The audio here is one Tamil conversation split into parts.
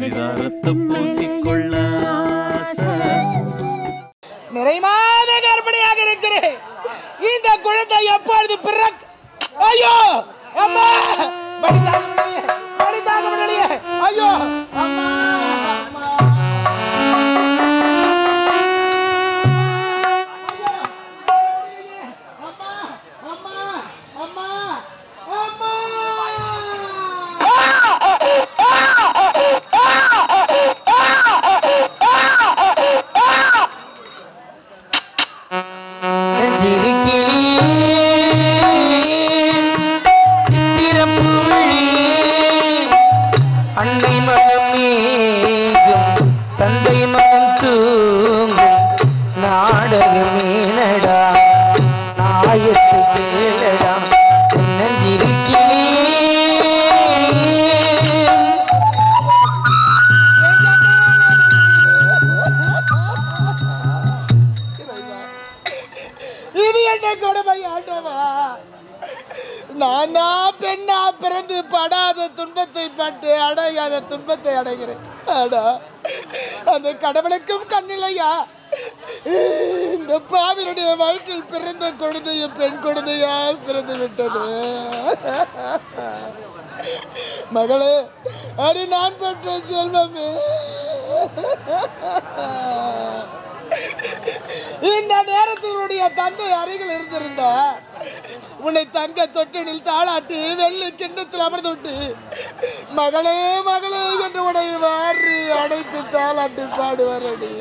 சிதாரத்தை பூசிக்கொள்ள நிறைமாத கர்ப்பிணியாக இருக்கிறேன். இந்த குழந்தை எப்பொழுது பிறக்க? ஐயோ அம்மா, வலிதாக முடியலையே. ஐயோ அம்மா, நான் தான் பெண்ணா பிறந்து படாத துன்பத்தை பட்டு அடையாத துன்பத்தை அடைகிறேன். அந்த கடவுளுக்கும் கண்ணிலையா? இந்த பாவினுடைய வயிற்றில் பிறந்த குழந்தையும் பெண் குழந்தையா பிறந்து விட்டது. மகளே, அது நான் பெற்ற செல்வமே. இந்த நேரத்தினுடைய தந்தை அருகில் இருந்திருந்தா உன்னை தங்க தொட்டினில் தாளாட்டி வெள்ளி கிண்ணத்தில் அமர்ந்துவிட்டு மகளே மகளே என்று உன்னை வாரி அடைத்து தாளாட்டி பாடுவாரடி.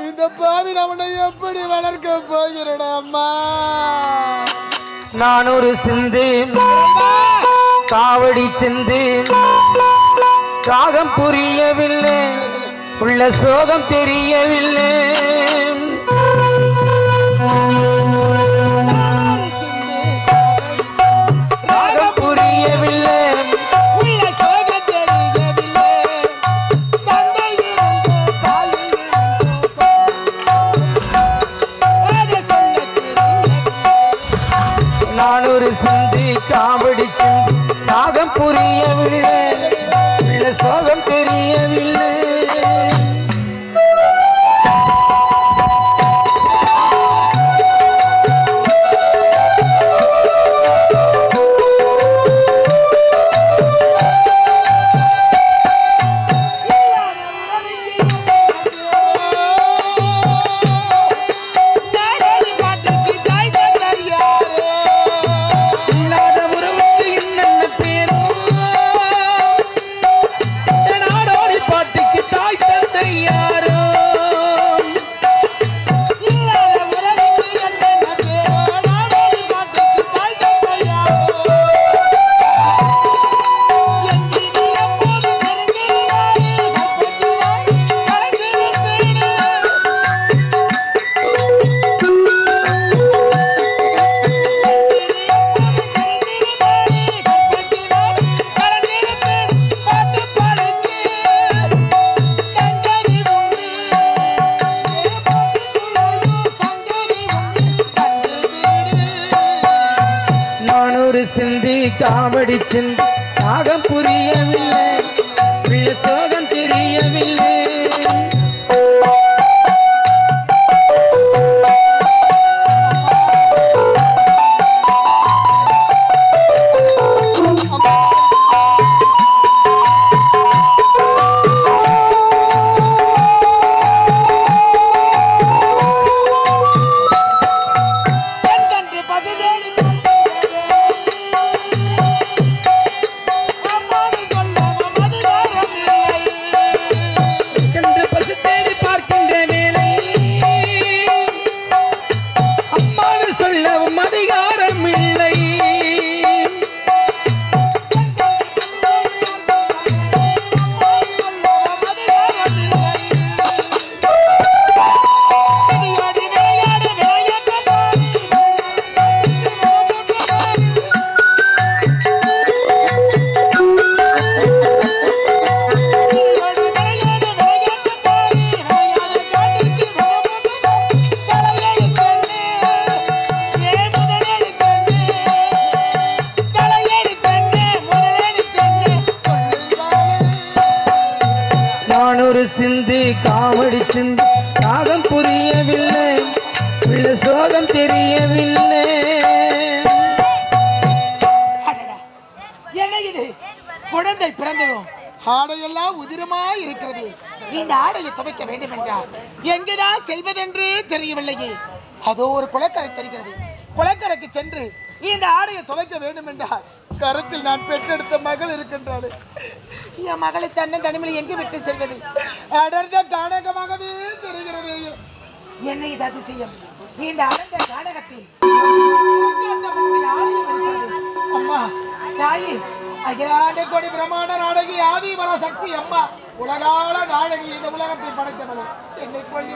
இந்த பாவி அவனை எப்படி வளர்க்க போகிறேன் அம்மா? நான் ஒரு சிந்து காவடி சிந்து, ராகம் புரியவில்லை, உள்ள சோகம் தெரியவில்லை. ராகம் புரியவில்லை, உள்ள சோகம் தெரியவில்லை. தந்தை நான் ஒரு சிந்தி காவடி சிந்து, ராகம் புரியவில்லை, உள்ள சோகம் தெரியவில்லை. சிந்தி காவடி சிந்தி, ராகம் புரியவில்லை, உள்ள சோகம் தெரியவில்லை. நான் ஒரு சிந்தி காவடி சிந்தி தாகம் புரியவில்லை உள்ள சோகம் தெரியவில்லை. என்ன இது குழந்தை பிறந்ததும் ஆடையெல்லாம் உதிரமாய் இருக்கிறது. இந்த ஆடையை துவைக்க வேண்டும் என்றால் எங்குதான் செல்வதென்று தெரியவில்லையே. அதோ ஒரு குளக்கரை தெரிகிறது. குளக்கரைக்கு சென்று இந்த ஆடையை துவைக்க வேண்டும் என்றால் கருத்தில் நான் பெற்றெடுத்த மகள் இருக்கின்றாள். என் மகளை தனிமையில் எங்கு விட்டு செல்வது? அடர்ந்த கானகமாகவே தெரிகிறது. என்ன இது அதிசயம்? இந்த அடர்ந்த கானகத்தில் அம்மா தாயி அகிலாண்ட கோடி பிரமாண்ட நாடகி ஆதி பராசக்தி அம்மா உலகால நாடகி இந்த உலகத்தை படைத்தவள் என்னை கொண்டு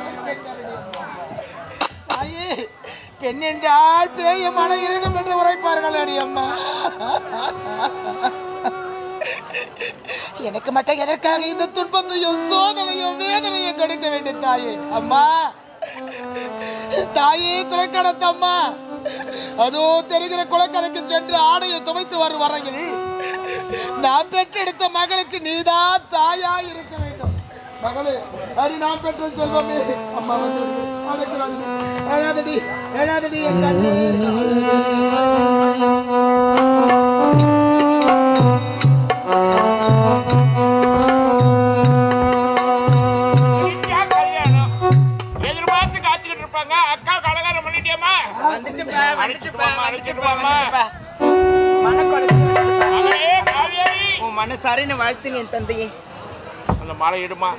தாயே, பெண் என்றால் பேய மன இருக்கும் என்று உரைப்பார்கள் அடி அம்மா. எனக்கு மட்டும் எதற்காக இந்த துன்பத்தையும் சோதனையும் வேதனையும் கொடுக்க வேண்டும் தாயே? அம்மா தாயே திரைக்கடத்தம்மா, அதோ தெரிகிற குளக்கரைக்கு சென்று ஆடையை துவைத்து வரும் வரையில் நான் பெற்றெடுத்த மகளுக்கு நீதான் தாயா இருக்க வேண்டும். மகளே, அடி நான் பெற்ற செல்வமே. அம்மா வந்து அழாதடி அழாதடி என் கண்ணே. மனசாரின்னு வாழ்த்துங்க என் தந்தையே. அந்த மாலை இடுமா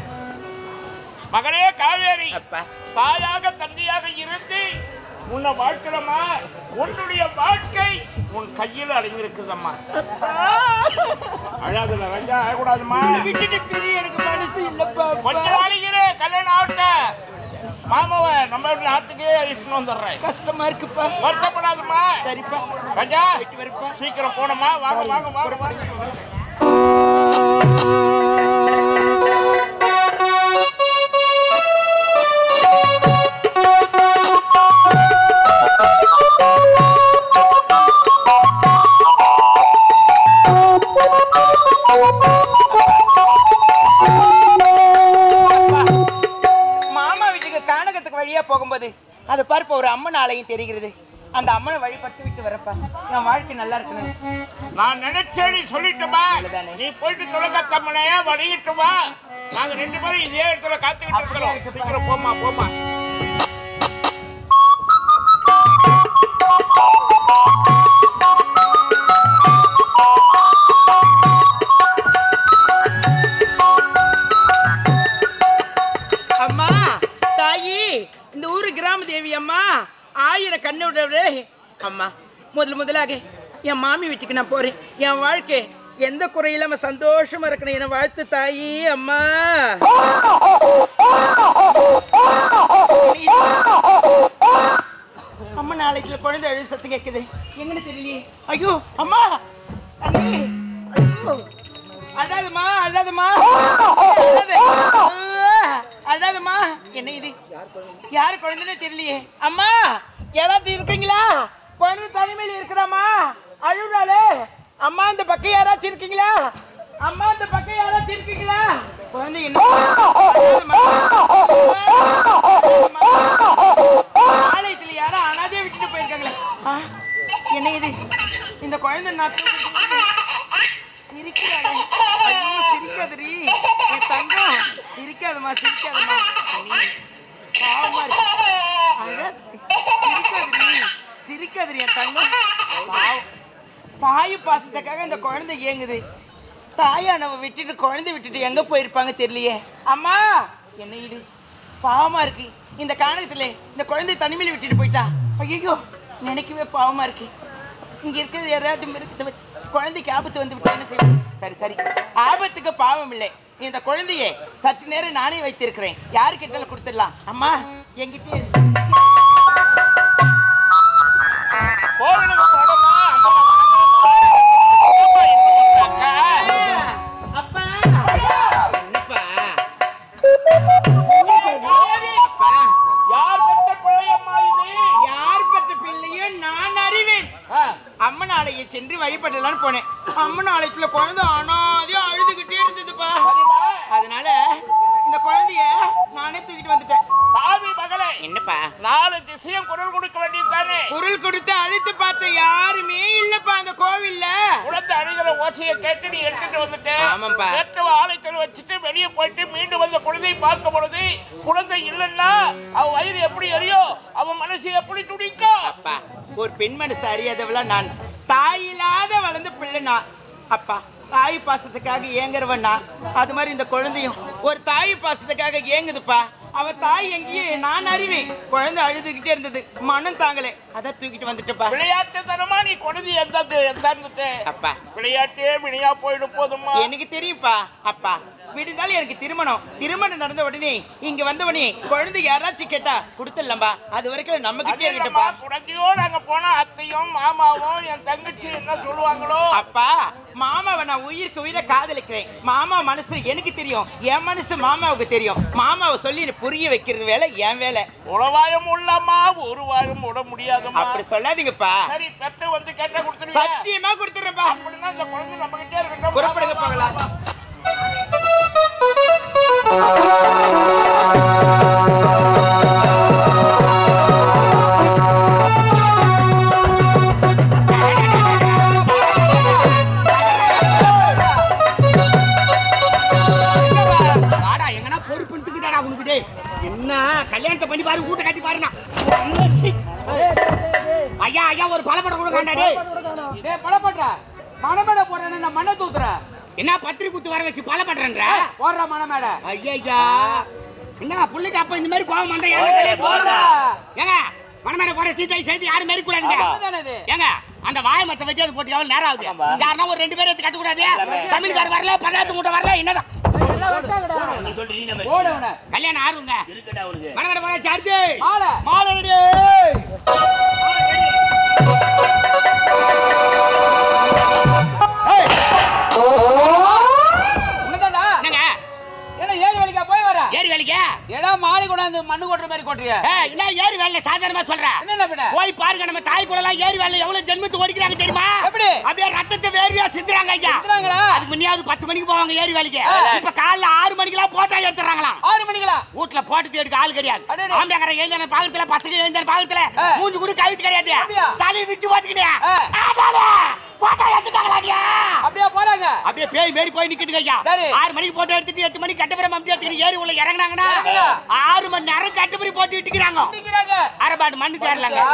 மகளே காவேரி. தாயாக தந்தையாக இருந்து உன்னை வாழ்க்கிறமா, உன்னுடைய வாழ்க்கை உன் கையில் அடங்கியிருக்குதம்மா. அழாதுல ரஞ்சா அழக்கூடாதுமா. விட்டுட்டு பிரிய எனக்கு மனசு இல்லப்பா. கொஞ்ச நாளைக்கு கல்யாணம் ஆகட்ட மாமாவ நம்ம நாட்டுக்கு இட்டுன்னு வந்துடுறேன். கஷ்டமா இருக்குப்பா. வருத்தப்படாதுமா. சரிப்பா ரஞ்சா வருப்பா. சீக்கிரம் போனோமா. வாங்க வாங்க வாங்க வாங்க. மாமா வீட்டுக்கு கானகத்துக்கு வழியா போகும்போது அதை பார்ப்ப ஒரு அம்மன் ஆலயம் தெரிகிறது. அந்த அம்மனை வழிபட்டு விட்டு வரப்பா. என் வாழ்க்கை நல்லா இருக்கணும். நான் நினைச்சேடி சொல்லிட்டுமா. நீ போயிட்டு துலகத்தம்மனையா வழிகிட்டு வா. நாங்க 2 பேரும் இதே இடத்துல காத்துக்கிட்டு இருக்கிறோம். சீக்கிரம் போமா போமா. அம்மா தாயி, இந்த ஊரு கிராம தேவி அம்மா, 1000 கண்ணோட அம்மா. முதலாக என் மாமி வீட்டுக்கு நான் போறேன். என் வாழ்க்கை எந்த குறையில்லாம சந்தோஷமா இருக்கணும். என வாழ்த்து தாயி அம்மா. அம்மா நாளைக்குல குழந்தை அழுது சத்து கேட்குது. எங்கன்னு தெரியலையே. ஐயோ அம்மா, அழாதம்மா அழாதம்மா அழாதம்மா. என்ன இது? யாரு குழந்தைன்னு தெரியலையே. அம்மா யாராவது இருக்கீங்களா? குழந்தை தனிமையில் இருக்கிறாமா, அழுறாளே. அம்மா இந்த பக்கம் யாராச்சும் இருக்கீங்களா? அம்மா இந்த பக்கம் யாராச்சும் இருக்கீங்களா? குழந்தை என்ன ஆலயத்துல யாரும் அனாதையா விட்டுட்டு போயிருக்காங்களே. என்ன இது? இந்த குழந்தை நான் சிரிக்கிறாளே. ஐயோ சிரிக்காதடி என் தங்கம். சிரிக்காதம்மா சிரிக்காதம்மா. பாவமா இருக்கு. சிரிக்காதடி சிரிக்காதடி என் தங்கம். தாய் பாசத்துக்காக இந்த குழந்தை ஏங்குது. தாயானவ விட்டுட்டு குழந்தை விட்டுட்டு எங்க போயிருப்பாங்க தெரியலையே. அம்மா என்ன இது? பாவமா இருக்கு. இந்த கானகத்துல இந்த குழந்தை தனிமையில விட்டுட்டு போயிட்டா. ஐயோ நினைக்கவே பாவமா இருக்கு. இங்க இருக்கிறது யாராவது மிருகத்தை வச்சு குழந்தைக்கு ஆபத்து வந்து விட்டா என்ன செய்வோம்? சரி சரி, ஆபத்துக்கு பாவம் இல்லை. இந்த குழந்தையை சற்று நேரம் நானே வைத்திருக்கிறேன். யாரு கிட்டாலும் கொடுத்துடலாம். அம்மா என்கிட்ட அப்பா என்னப்பா யார் பெற்ற பிள்ளையோ நான் அறிவேன். அம்மன் ஆலயை சென்று வழிபடலான்னு போனேன். அம்மன் ஆலயத்துல குழந்தை அனாதையா அழுதுகிட்டே இருந்ததுப்பா. அதனால ஓசையை கேட்டு நீ எடுத்துட்டு வந்துட்ட. ஆமாப்பா. நேற்று ஆலயத்தில் வச்சுட்டு வெளியே போயிட்டு மீண்டும் வந்த குழந்தையை பார்க்கும் பொழுது குழந்தை இல்லைன்னா அவன் வயிறு எப்படி எரியும், அவன் மனசு எப்படி துடிக்கும்? அப்பா, ஒரு பெண் மனசு அறியாதவளா நான், தாயில்லாத வளர்ந்த பிள்ளைனா. அப்பா, தாய் பாசத்துக்காக ஏங்குறவண்ணா, அது மாதிரி இந்த குழந்தையும் ஒரு தாய் பாசத்துக்காக ஏங்குதுப்பா. அவ தாய் எங்கேயே நான் அறிவேன். குழந்தை அழுதுகிட்டே இருந்தது, மனம் தாங்களே, அதான் தூக்கிட்டு வந்துட்டப்பா. விளையாட்டு தனமா நீ குழந்தை எந்த அப்பா, விளையாட்டே விளையா போயிடும் போதுமா? எனக்கு தெரியும்ப்பா. அப்பா, விடுந்தாலும் எனக்கு திருமணம் நடந்த உடனே இங்க வந்தவனே குழந்தை யாராச்சும் கேட்டா கொடுத்துடலாம்பா. அது வரைக்கும் நம்ம கிட்டே இருக்கட்டப்பா. குழந்தையோ நாங்க போனா அத்தையும் மாமாவும் என் தங்கச்சி என்ன சொல்லுவாங்களோ? அப்பா, மாமாவை நான் உயிருக்கு உயிரை காதலிக்கிறேன். மாமா மனசு எனக்கு தெரியும், என் மனசு மாமாவுக்கு தெரியும். மாமாவை சொல்லி புரிய வைக்கிறது வேலை என் வேலை. உளவாயம் உள்ளமா ஒரு வாயம் விட முடியாதுமா. அப்படி சொல்லாதீங்கப்பா. சரி, பெற்று வந்து கேட்டா கொடுத்துருவீங்க? சத்தியமா கொடுத்துறேன்ப்பா. அப்படின்னா இந்த குழந்தை நம்ம கிட்டே இருக்கட்டும். புறப்படுங்க போகலாம். என்ன கல்யாணத்தை பண்ணி பாரு, வீட்டை கட்டி பாருண்ணா. ஐயா ஐயா, ஒரு பழப்படம் கூட காண்டாடி. பழப்படுற மணமேடை போடுறேன்னு நான் மண்ணை தூத்துறேன். என்ன பத்திரி குத்து வர வச்சு பழப்படுறேன்ற போடுற மணமேடை. ஐயா, என்ன புள்ளைக்கு அப்ப இந்த மாதிரி கோவம் வந்தா ஏங்க மணமேடை போற சீத்தை சேர்த்து யாரும் மாரி கூடாதுங்க. ஏங்க அந்த வாய மத்த வெட்டி அது போட்டு எவ்வளவு நேரம் ஆகுது? யாருன்னா ஒரு 2 பேரை கட்ட கூடாது. சமையல்கார் வரல, பதார்த்த மூட்டை வரல, என்னதான் கல்யாணம் ஆறுங்க. மணமேடை போற சார்ஜ் மாலை ரெடி. ஏரி வேலைக்கு ஏடா மாலை கொண்டாந்து மண்ணு கொட்டுற மாதிரி கொட்டுறிய? என்ன ஏரி வேலை சாதாரணமா சொல்றேன். போய் பாருங்க, நம்ம தாய் கூட எல்லாம் ஏரி வேலை எவ்வளவு ஜென்மத்து ஓடிக்கிறாங்க தெரியுமா? எப்படி? அப்படியே ரத்தத்தை வேர்வையா சிந்துறாங்க ஐயா. அதுக்கு முன்னாடி 10 மணிக்கு போவாங்க ஏரி வேலைக்கு. இப்ப காலைல 6 மணிக்கெல்லாம் போட்டா எடுத்துறாங்களாம். 6 மணிக்கலா வீட்டுல போட்டு எடுக்க ஆள் கிடையாது. ஆம்பளை எழுந்தான பாகத்துல, பசங்க எழுந்தான பாகத்துல மூஞ்சி கூட கழுத்து கிடையாது. தலையை விரிச்சு போட்டுக்கிட்டே போட்டா எடுத்துட்டாங்களா? அப்படியே போறாங்க. அப்படியே பேய் மேரி போய் நிக்குதுங்க ஐயா. 6 மணிக்கு போட்டோ எடுத்துட்டு 8 மணிக்கு கட்டபுரம் அம்டி எடுத்து ஏரி உள்ள இறங்குனாங்கன்னா 6 மணி நேரம் கட்டபுரி போட்டு விட்டுக்கிறாங்க. அரபாடு மண்ணு தேரலங்க.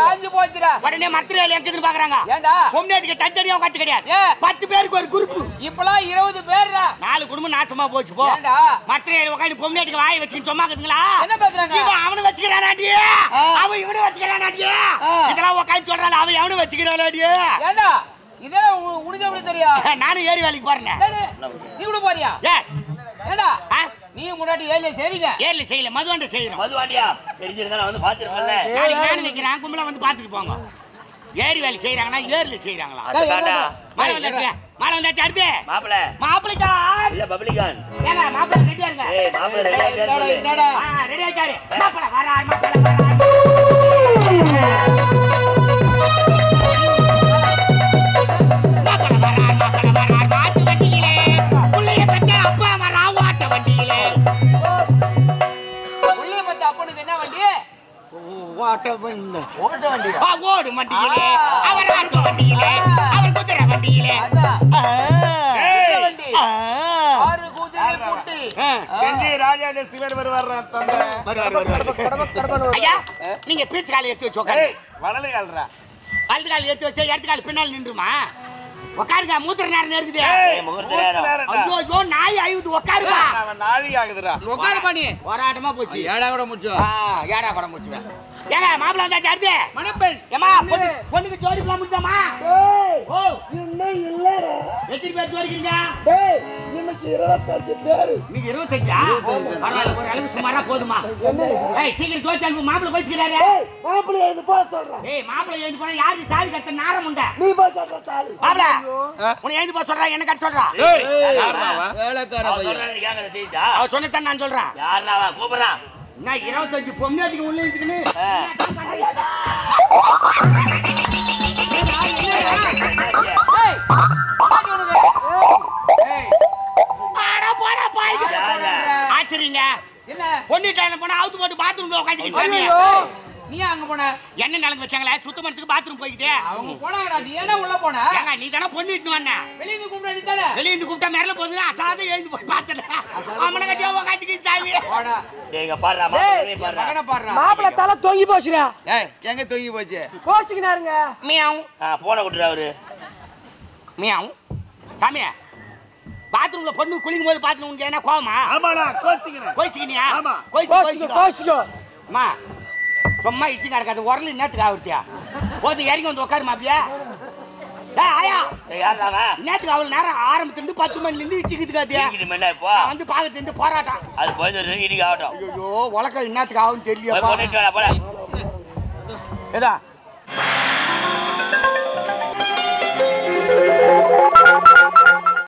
உடனே மரத்துல எங்கன்னு பாக்குறாங்க. பொம்னாட்டிக்கு தனித்தனியா கட்டு கிடையாது. 10 பேருக்கு ஒரு குரூப். இப்பலாம் 20 பேர். 4 குடும்பம் நாசமா போச்சு போ. மரத்துல உட்காந்து பொம்னாட்டிக்கு வாய் வச்சுக்கிட்டு சும்மா இருக்குதுங்களா? என்ன பேசுறாங்க? இவன் அவனு வச்சுக்கிறானாடி, அவன் இவனு வச்சுக்கிறானாடி. இதெல்லாம் உட்காந்து சொல்றாங்க, அவன் எவனு வச்சுக்கிறானாடி. ஏண்டா இதெல்லாம் உனக்கு எப்படி தெரியும்? நானும் ஏரி வேலைக்கு போறேன். நீ கூட போறியா? எஸ். ஏண்டா நீ முன்னாடி ஏரியில செய்றீங்க? ஏரியில செய்யல, மதுவாண்ட செய்யறோம். மதுவாண்டியா தெரிஞ்சிருந்தா நான் வந்து பாத்துறேன்ல. நாளைக்கு நிக்கிறேன், கும்பல வந்து பாத்துட்டு போங்க. ஏரி வேலை செய்யறாங்கன்னா ஏரியில செய்யறாங்களா? மழை வந்தாச்சு, மழை வந்தாச்சு. அடுத்து மாப்பிளைக்கான் இல்ல பப்ளிகான். ஏங்க மாப்பிளை ரெடியா இருங்க. ஏய் மாப்பிளை ரெடியா ரெடி ஆயிட்டாரு. மாப்பிளை வரார், மாப்பிளை வரார். ஓடு வண்டியிலே, அவர் ஆட்டோ வண்டியிலே, அவர் குதிரை வண்டியிலே. ராஜாஜ சிவர் வருவார். ஐயா, நீங்க பீஸ் காலை எடுத்து வச்சு உட்காரு. வலது கால்ரா, வலது கால் எடுத்து வச்சு இடது கால் பின்னால் நின்றுமா? உட்காருங்க, மூத்திர நேரம் இருக்குது. ஐயோ நாய் அழுது, உட்காருப்பா. நாழி ஆகுதுடா. உட்காரு பண்ணி போராட்டமா போச்சு. ஏடா கூட முச்சு. ஏடா கூட முச்சு. ஏங்க மாப்பிள வந்தாச்சு. அடுத்து மணப்பெண். ஏமா பொண்ணுக்கு ஜோடி போட முடியுமா? ஓ இன்னும் இல்லடா. எத்தனை பேர் ஜோடிக்கிறீங்க? டேய் இன்னைக்கு 25 பேர். நீங்க 25ஆ? பரவாயில்லை, ஒரு அளவு சுமாரா போதுமா? ஏய் சீக்கிரம் ஜோடி அனுப்பு, மாப்பிள போயிச்சுறாரு. ஏய் மாப்பிள எழுந்து போ சொல்றேன். ஏய் மாப்பிள எழுந்து போனா யாருக்கு தாலி கட்ட நேரம் உண்டா? நீ போ சொல்ற தாலி. மாப்பிள உன்னை எழுந்து போ சொல்றா, என்ன கட்ட சொல்றா? ஏய் யாரனாவா? வேலைக்கார பையன். கேங்கற செய்தா? அவ சொன்னத நான் சொல்றேன். யாரனாவா கூப்பிடுறான்? நான் 25 பொம்னாட்டிக்கு உள்ள இருக்குன்னு. ஆச்சரியங்க. என்ன பொண்ணு டைல போனா அவுத்து போட்டு பாத்ரூம்ல உட்காந்துக்கு சாமி. நீ அங்க போன என்ன நலங்கு வச்சாங்களே சுத்தம் பண்ணதுக்கு பாத்ரூம் போய்க்கிட்டே அவங்க போனாங்கடா நீ என்ன உள்ள போன ஏங்க நீ தானே பொண்ணு இட்டுன்னு வந்த வெளிய இருந்து கூப்பிட நீதானே வெளிய இருந்து கூப்பிட்டா மேல போகுது அசாத எழுந்து போய் பார்த்தேன் அவனை கட்டியா உக்காச்சிக்கு சாமி போடா ஏங்க பாடுறா மாப்பிள்ளை பாடுறா மகனை பாடுறா மாப்பிள்ள தலை தொங்கி போச்சுடா ஏய் எங்க தூங்கி போச்சு கோச்சுக்கினாருங்க மியாவ் போன விட்டுறா அவரு மியாவ் சாமி பாத்ரூம்ல பொண்ணு குளிக்கும் போது பாத்ரூம் உனக்கு என்ன கோவமா ஆமாடா கோச்சிக்கிறேன் கோயிச்சிக்கினியா ஆமா. கோச்சுக்கோ கோச்சுக்கோ அம்மா சும்மா இச்சு நடக்காது உரல் என்னத்துக்கு ஆகுத்தியா போது இறங்கி வந்து உட்காருமா அப்படியா ஆயா யாருலாங்க நேற்றுக்கு அவ்வளவு நேரம் ஆரம்பத்துலேருந்து 10 மணிலேருந்து இச்சுக்கிட்டுக்காதியா இப்போ நான் வந்து பார்க்கறது போராட்டம் அது போய் இன்னைக்கு ஆகட்டும் ஐயோ உலகம் என்னத்துக்கு ஆகும்னு தெரியல போய் போட்டுட்டு வாடா, போடா. ஏதா